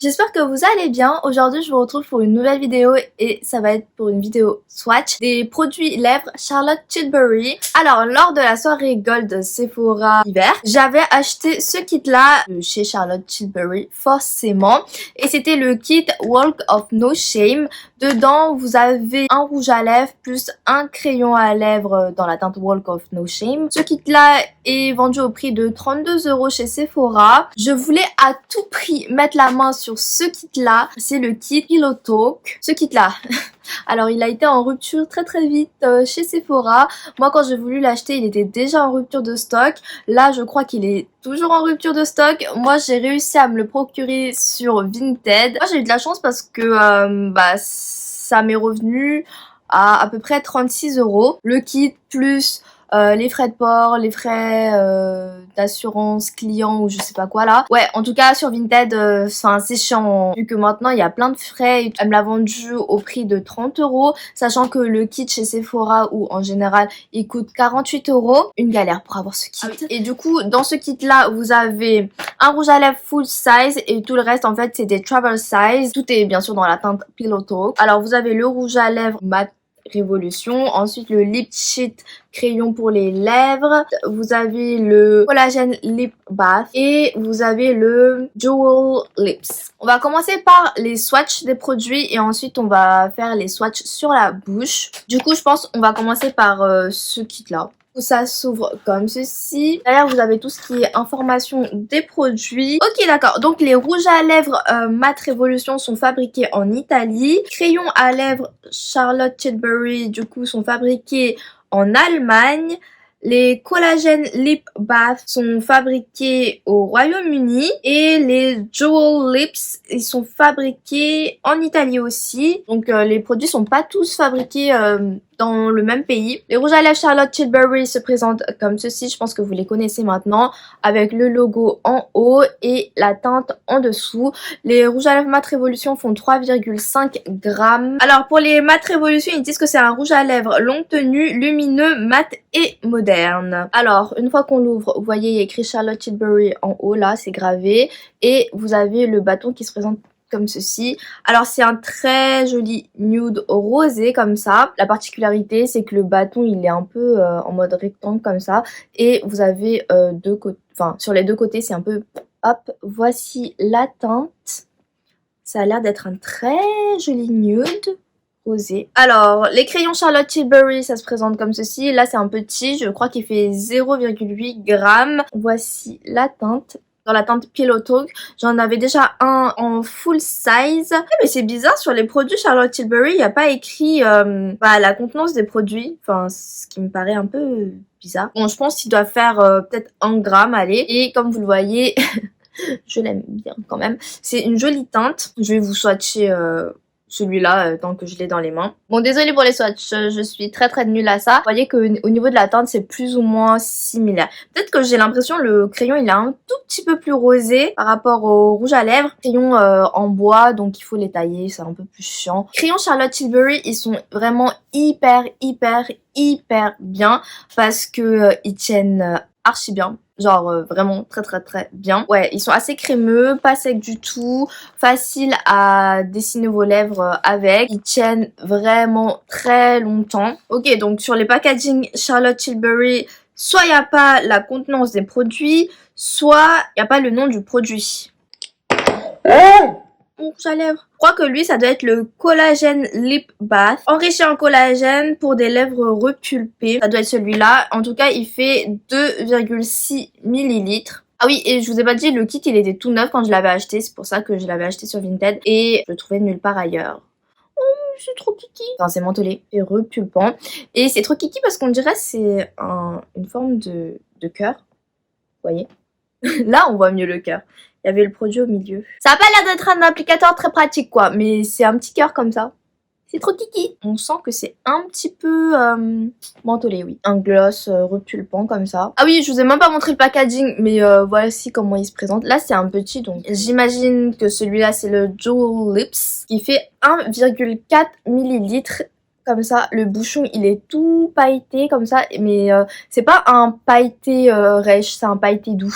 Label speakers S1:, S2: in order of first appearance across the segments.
S1: j'espère que vous allez bien. Aujourd'hui je vous retrouve pour une nouvelle vidéo et ça va être pour une vidéo swatch des produits lèvres Charlotte Tilbury. Alors lors de la soirée Gold Sephora hiver, j'avais acheté ce kit là chez Charlotte Tilbury forcément, et c'était le kit Walk of No Shame. Dedans vous avez un rouge à lèvres plus un crayon à lèvres dans la teinte Walk of No Shame. Ce kit là est vendu au prix de 32 € chez Sephora. Je voulais à tout prix mettre la main sur ce kit là, c'est le kit Pillow Talk. Ce kit là, alors il a été en rupture très vite chez Sephora. Moi quand j'ai voulu l'acheter il était déjà en rupture de stock. Là je crois qu'il est toujours en rupture de stock. Moi j'ai réussi à me le procurer sur Vinted. Moi j'ai eu de la chance parce que ça m'est revenu à peu près 36 €. Le kit plus les frais de port, les frais d'assurance client ou je sais pas quoi là. Ouais, en tout cas sur Vinted, c'est chiant vu que maintenant il y a plein de frais. Elle me l'a vendu au prix de 30 €, sachant que le kit chez Sephora ou en général il coûte 48 €. Une galère pour avoir ce kit. Ah oui. Et du coup dans ce kit là vous avez un rouge à lèvres full size et tout le reste en fait c'est des travel size. Tout est bien sûr dans la teinte Pillow Talk. Alors vous avez le rouge à lèvres mat Révolution, ensuite le lip sheet crayon pour les lèvres, vous avez le collagène lip bath et vous avez le jewel lips. On va commencer par les swatchs des produits et ensuite on va faire les swatchs sur la bouche. Du coup je pense on va commencer par ce kit là. Ça s'ouvre comme ceci. Derrière vous avez tout ce qui est information des produits. Ok d'accord, donc les rouges à lèvres Matte Révolution sont fabriqués en Italie. Crayons à lèvres Charlotte Tilbury du coup sont fabriqués en Allemagne. Les collagènes lip bath sont fabriqués au Royaume-Uni et les jewel lips ils sont fabriqués en Italie aussi. Donc les produits sont pas tous fabriqués dans le même pays. Les rouges à lèvres Charlotte Tilbury se présentent comme ceci, je pense que vous les connaissez maintenant, avec le logo en haut et la teinte en dessous. Les rouges à lèvres Matte Révolution font 3,5 grammes. Alors pour les Matte Révolution, ils disent que c'est un rouge à lèvres longue tenue, lumineux, mat et moderne. Alors une fois qu'on l'ouvre, vous voyez il y a écrit Charlotte Tilbury en haut là, c'est gravé, et vous avez le bâton qui se présente comme ceci. Alors c'est un très joli nude rosé comme ça. La particularité c'est que le bâton il est un peu en mode rectangle comme ça, et vous avez deux côtés, enfin sur les deux côtés c'est un peu hop. Voici la teinte. Ça a l'air d'être un très joli nude rosé. Alors les crayons Charlotte Tilbury ça se présente comme ceci. Là c'est un petit, je crois qu'il fait 0,8 grammes. Voici la teinte. Dans la teinte Pillow Talk, j'en avais déjà un en full size. Mais c'est bizarre, sur les produits Charlotte Tilbury, il n'y a pas écrit la contenance des produits. Enfin, ce qui me paraît un peu bizarre. Bon, je pense qu'il doit faire peut-être 1 gramme, allez. Et comme vous le voyez, je l'aime bien quand même. C'est une jolie teinte. Je vais vous swatcher celui-là tant que je l'ai dans les mains. Bon, désolée pour les swatchs, je suis très nulle à ça. Vous voyez qu'au niveau de la teinte c'est plus ou moins similaire. Peut-être que j'ai l'impression le crayon il est un tout petit peu plus rosé par rapport au rouge à lèvres. Crayon en bois, donc il faut les tailler, c'est un peu plus chiant. Crayons Charlotte Tilbury ils sont vraiment hyper bien parce que ils tiennent archi bien. Genre vraiment très bien. Ouais, ils sont assez crémeux, pas secs du tout, facile à dessiner vos lèvres avec. Ils tiennent vraiment très longtemps. Ok, donc sur les packaging Charlotte Tilbury, soit il n'y a pas la contenance des produits, soit il n'y a pas le nom du produit. Rouge à lèvres. Je crois que lui ça doit être le collagène lip bath, enrichi en collagène pour des lèvres repulpées. Ça doit être celui-là. En tout cas il fait 2,6 ml. Ah oui, et je vous ai pas dit, le kit il était tout neuf quand je l'avais acheté, c'est pour ça que je l'avais acheté sur Vinted et je le trouvais nulle part ailleurs. Oh, c'est trop kiki. Enfin, c'est mentholé et repulpant. Et c'est trop kiki parce qu'on dirait c'est une forme de cœur. Vous voyez? Là on voit mieux le cœur. Il y avait le produit au milieu. Ça a pas l'air d'être un applicateur très pratique quoi, mais c'est un petit cœur comme ça. C'est trop kiki. On sent que c'est un petit peu mentholé, oui. Un gloss repulpant comme ça. Ah oui, je vous ai même pas montré le packaging, mais voici comment il se présente. Là c'est un petit, donc j'imagine que celui-là c'est le Jewel Lips, qui fait 1,4 ml. Comme ça, le bouchon il est tout pailleté comme ça, mais c'est pas un pailleté rêche, c'est un pailleté doux.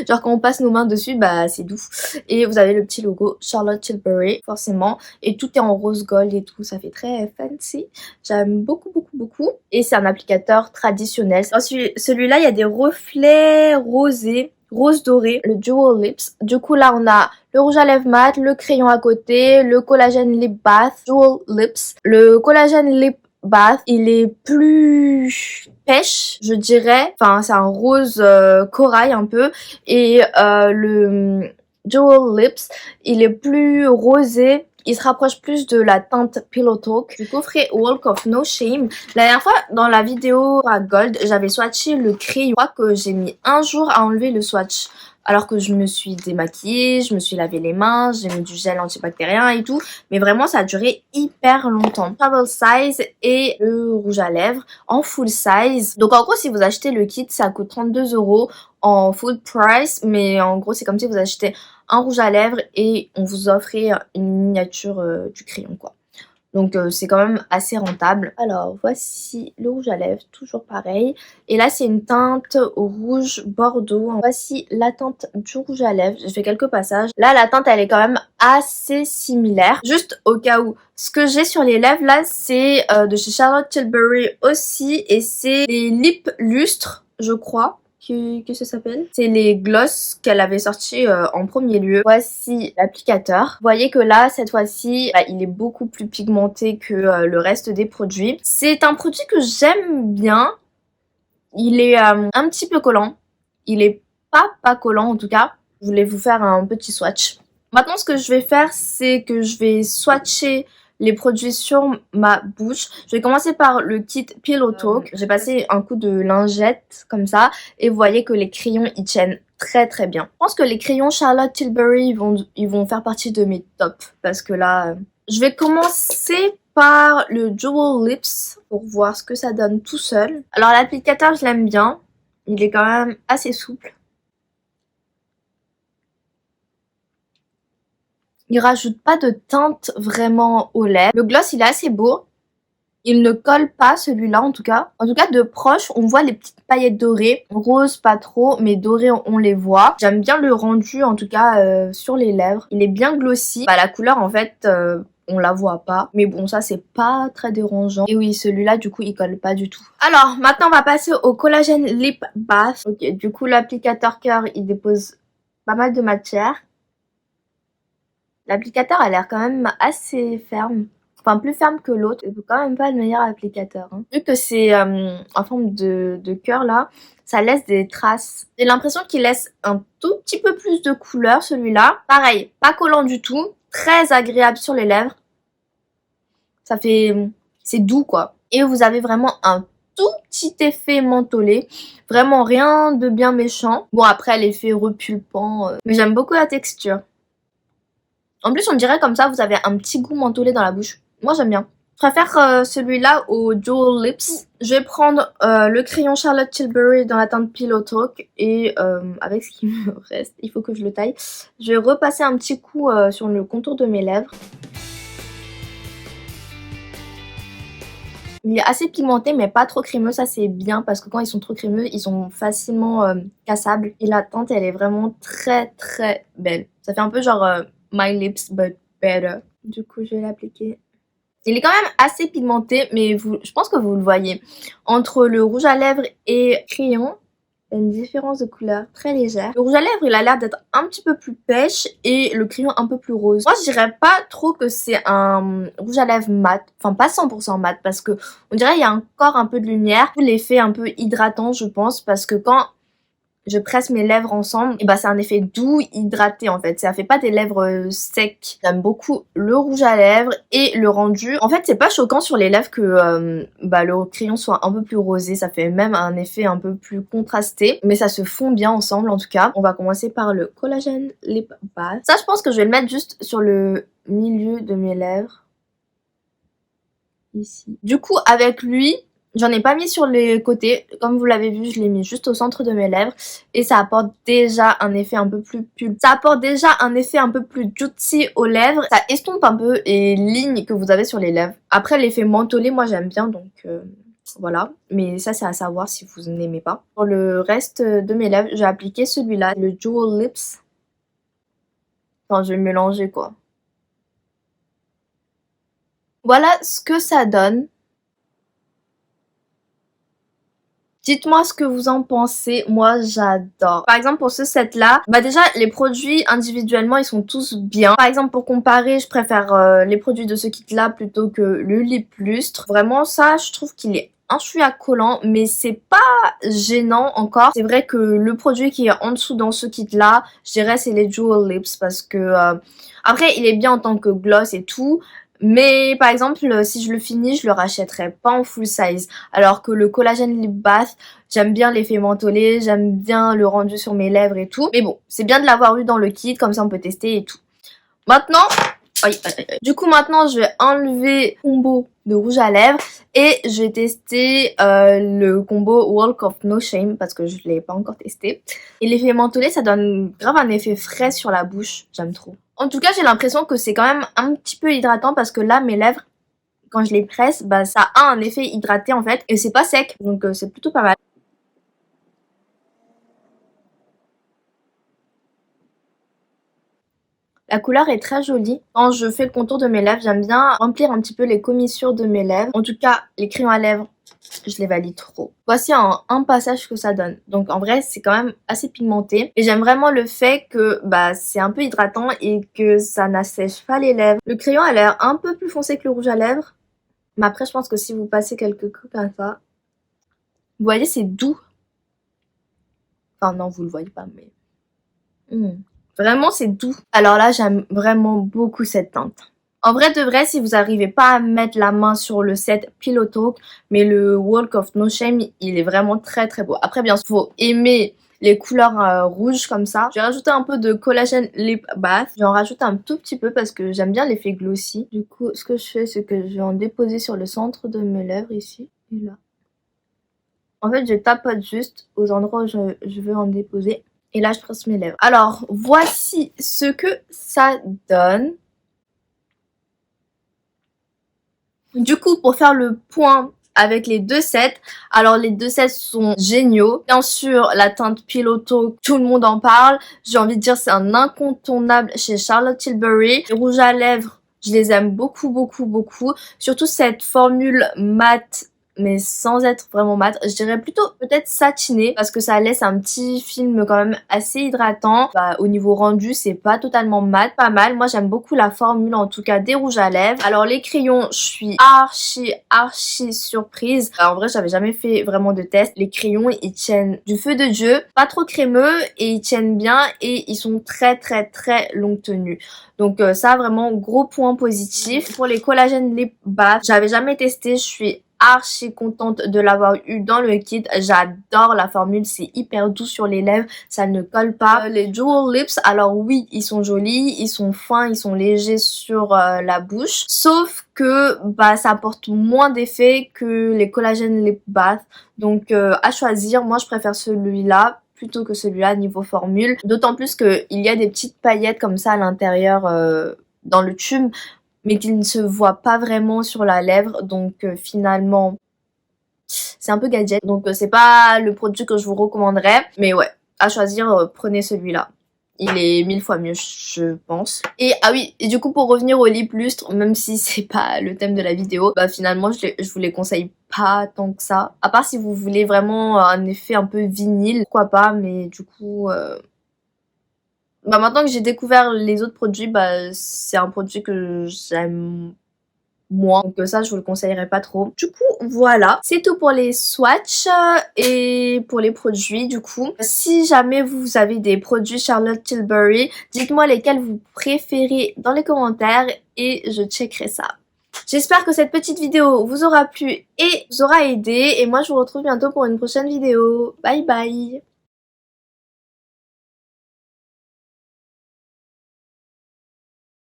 S1: Genre quand on passe nos mains dessus, bah c'est doux. Et vous avez le petit logo Charlotte Tilbury, forcément. Et tout est en rose gold et tout, ça fait très fancy. J'aime beaucoup, beaucoup, beaucoup. Et c'est un applicateur traditionnel. Celui-là, il y a des reflets rosés. Rose doré, le Dual Lips. Du coup là on a le rouge à lèvres mat, le crayon à côté, le collagène lip bath, Dual Lips. Le collagène lip bath, il est plus pêche, je dirais. Enfin c'est un rose corail un peu. Et le Dual Lips, il est plus rosé. Il se rapproche plus de la teinte Pillow Talk du coffret Walk of No Shame. La dernière fois, dans la vidéo à Gold, j'avais swatché le crayon. Je crois que j'ai mis un jour à enlever le swatch. Alors que je me suis démaquillée, je me suis lavé les mains, j'ai mis du gel antibactérien et tout. Mais vraiment, ça a duré hyper longtemps. Travel size et le rouge à lèvres en full size. Donc en gros, si vous achetez le kit, ça coûte 32 € en full price. Mais en gros, c'est comme si vous achetez un rouge à lèvres et on vous offrait une miniature du crayon quoi. Donc c'est quand même assez rentable. Alors voici le rouge à lèvres, toujours pareil. Et là c'est une teinte rouge bordeaux. Voici la teinte du rouge à lèvres. J'ai fait quelques passages. Là la teinte elle est quand même assez similaire. Juste au cas où. Ce que j'ai sur les lèvres là c'est de chez Charlotte Tilbury aussi. Et c'est les lip lustres je crois. Que ça s'appelle. C'est les gloss qu'elle avait sorti en premier lieu. Voici l'applicateur. Vous voyez que là, cette fois-ci, il est beaucoup plus pigmenté que le reste des produits. C'est un produit que j'aime bien. Il est un petit peu collant. Il est pas collant en tout cas. Je voulais vous faire un petit swatch. Maintenant, ce que je vais faire, c'est que je vais swatcher les produits sur ma bouche. Je vais commencer par le kit Pillow Talk. J'ai passé un coup de lingette comme ça. Et vous voyez que les crayons, ils tiennent très très bien. Je pense que les crayons Charlotte Tilbury, ils vont faire partie de mes tops. Parce que là, je vais commencer par le Dual Lips pour voir ce que ça donne tout seul. Alors l'applicateur, je l'aime bien. Il est quand même assez souple. Il rajoute pas de teinte vraiment aux lèvres. Le gloss, il est assez beau. Il ne colle pas, celui-là, en tout cas. En tout cas, de proche, on voit les petites paillettes dorées. Rose, pas trop, mais dorées, on les voit. J'aime bien le rendu, en tout cas, sur les lèvres. Il est bien glossy. Bah, la couleur, en fait, on la voit pas. Mais bon, ça, c'est pas très dérangeant. Et oui, celui-là, du coup, il colle pas du tout. Alors, maintenant, on va passer au collagène Lip Bath. Ok, du coup, l'applicateur cœur, il dépose pas mal de matière. L'applicateur a l'air quand même assez ferme. Enfin, plus ferme que l'autre. C'est quand même pas le meilleur applicateur. Hein. Vu que c'est en forme de cœur là, ça laisse des traces. J'ai l'impression qu'il laisse un tout petit peu plus de couleur celui-là. Pareil, pas collant du tout. Très agréable sur les lèvres. Ça fait... c'est doux quoi. Et vous avez vraiment un tout petit effet mentholé. Vraiment rien de bien méchant. Bon après l'effet repulpant. Mais j'aime beaucoup la texture. En plus, on dirait comme ça, vous avez un petit goût mentholé dans la bouche. Moi, j'aime bien. Je préfère celui-là au Dual Lips. Je vais prendre le crayon Charlotte Tilbury dans la teinte Pillow Talk. Et avec ce qui me reste, il faut que je le taille. Je vais repasser un petit coup sur le contour de mes lèvres. Il est assez pigmenté mais pas trop crémeux, ça c'est bien parce que quand ils sont trop crémeux, ils sont facilement cassables. Et la teinte, elle est vraiment très très belle. Ça fait un peu genre... My lips but better. Du coup, je vais l'appliquer. Il est quand même assez pigmenté, mais je pense que vous le voyez. Entre le rouge à lèvres et crayon, il y a une différence de couleur très légère. Le rouge à lèvres, il a l'air d'être un petit peu plus pêche et le crayon un peu plus rose. Moi, je dirais pas trop que c'est un rouge à lèvres mat. Enfin, pas 100% mat parce que on dirait qu'il y a encore un peu de lumière. L'effet un peu hydratant, je pense, parce que quand je presse mes lèvres ensemble, et bah c'est un effet doux, hydraté en fait. Ça fait pas des lèvres secs. J'aime beaucoup le rouge à lèvres et le rendu. En fait, c'est pas choquant sur les lèvres que le crayon soit un peu plus rosé. Ça fait même un effet un peu plus contrasté. Mais ça se fond bien ensemble en tout cas. On va commencer par le Collagen Lip Bath. Ça, je pense que je vais le mettre juste sur le milieu de mes lèvres. Ici. Du coup, avec lui... J'en ai pas mis sur les côtés, comme vous l'avez vu, je l'ai mis juste au centre de mes lèvres et ça apporte déjà un effet un peu plus pulpe. Ça apporte déjà un effet un peu plus juicy aux lèvres, ça estompe un peu les lignes que vous avez sur les lèvres. Après l'effet mentholé, moi j'aime bien donc Voilà, mais ça c'est à savoir si vous n'aimez pas. Pour le reste de mes lèvres, j'ai appliqué celui-là, le Jewel Lips. Enfin, je vais mélanger quoi. Voilà ce que ça donne. Dites-moi ce que vous en pensez, moi j'adore. Par exemple pour ce set là, bah déjà les produits individuellement ils sont tous bien. Par exemple pour comparer, je préfère les produits de ce kit là plutôt que le lip lustre. Vraiment ça je trouve qu'il est un chouïa collant mais c'est pas gênant encore. C'est vrai que le produit qui est en dessous dans ce kit là, je dirais c'est les Jewel Lips parce que après il est bien en tant que gloss et tout. Mais par exemple, si je le finis, je le rachèterai pas en full size. Alors que le collagène lip bath, j'aime bien l'effet mentholé, j'aime bien le rendu sur mes lèvres et tout. Mais bon, c'est bien de l'avoir eu dans le kit, comme ça on peut tester et tout. Maintenant, du coup maintenant je vais enlever le combo de rouge à lèvres et je vais tester le combo Walk of No Shame parce que je ne l'ai pas encore testé. Et l'effet mentholé, ça donne grave un effet frais sur la bouche, j'aime trop. En tout cas, j'ai l'impression que c'est quand même un petit peu hydratant parce que là, mes lèvres, quand je les presse, bah ça a un effet hydraté en fait et c'est pas sec, donc c'est plutôt pas mal. La couleur est très jolie. Quand je fais le contour de mes lèvres, j'aime bien remplir un petit peu les commissures de mes lèvres. En tout cas, les crayons à lèvres, je les valide trop. Voici un passage que ça donne. Donc en vrai, c'est quand même assez pigmenté. Et j'aime vraiment le fait que bah c'est un peu hydratant et que ça n'assèche pas les lèvres. Le crayon a l'air un peu plus foncé que le rouge à lèvres. Mais après, je pense que si vous passez quelques coups comme ça, vous voyez, c'est doux. Enfin non, vous le voyez pas, mais... Vraiment, c'est doux. Alors là, j'aime vraiment beaucoup cette teinte. En vrai de vrai, si vous n'arrivez pas à mettre la main sur le set Pillow Talk, mais le Walk of No Shame, il est vraiment très très beau. Après, bien sûr, il faut aimer les couleurs rouges comme ça. Je vais rajouter un peu de collagène lip bath. J'en rajoute un tout petit peu parce que j'aime bien l'effet glossy. Du coup, ce que je fais, c'est que je vais en déposer sur le centre de mes lèvres ici et là. En fait, je tapote juste aux endroits où je veux en déposer. Et là, je presse mes lèvres. Alors, voici ce que ça donne. Du coup, pour faire le point avec les deux sets, alors les deux sets sont géniaux. Bien sûr, la teinte Pillow Talk, tout le monde en parle. J'ai envie de dire c'est un incontournable chez Charlotte Tilbury. Les rouges à lèvres, je les aime beaucoup, beaucoup, beaucoup. Surtout cette formule mat, mais sans être vraiment mat. Je dirais plutôt peut-être satiné parce que ça laisse un petit film quand même assez hydratant. Bah, au niveau rendu, c'est pas totalement mat, pas mal. Moi, j'aime beaucoup la formule en tout cas des rouges à lèvres. Alors les crayons, je suis archi surprise. Alors, en vrai, j'avais jamais fait vraiment de test. Les crayons, ils tiennent du feu de Dieu, pas trop crémeux et ils tiennent bien et ils sont très longue tenue. Donc ça, vraiment gros point positif. Pour les collagènes lip bath, j'avais jamais testé, je suis archi contente de l'avoir eu dans le kit. J'adore la formule, c'est hyper doux sur les lèvres, ça ne colle pas. Les Jewel Lips, alors oui, ils sont jolis, ils sont fins, ils sont légers sur la bouche. Sauf que bah ça apporte moins d'effet que les collagènes lip bath. Donc à choisir, moi je préfère celui-là plutôt que celui-là niveau formule. D'autant plus qu'il y a des petites paillettes comme ça à l'intérieur dans le tube, mais qu'il ne se voit pas vraiment sur la lèvre. Donc finalement, c'est un peu gadget. Donc c'est pas le produit que je vous recommanderais. Mais ouais, à choisir, prenez celui-là. Il est 1000 fois mieux, je pense. Et ah oui, et du coup pour revenir au lip lustre, même si c'est pas le thème de la vidéo, bah finalement je vous les conseille pas tant que ça. À part si vous voulez vraiment un effet un peu vinyle, pourquoi pas, mais du coup... Bah maintenant que j'ai découvert les autres produits, bah c'est un produit que j'aime moins. Donc ça, je vous le conseillerais pas trop. Du coup, voilà. C'est tout pour les swatchs et pour les produits, du coup. Si jamais vous avez des produits Charlotte Tilbury, dites-moi lesquels vous préférez dans les commentaires et je checkerai ça. J'espère que cette petite vidéo vous aura plu et vous aura aidé. Et moi, je vous retrouve bientôt pour une prochaine vidéo. Bye bye!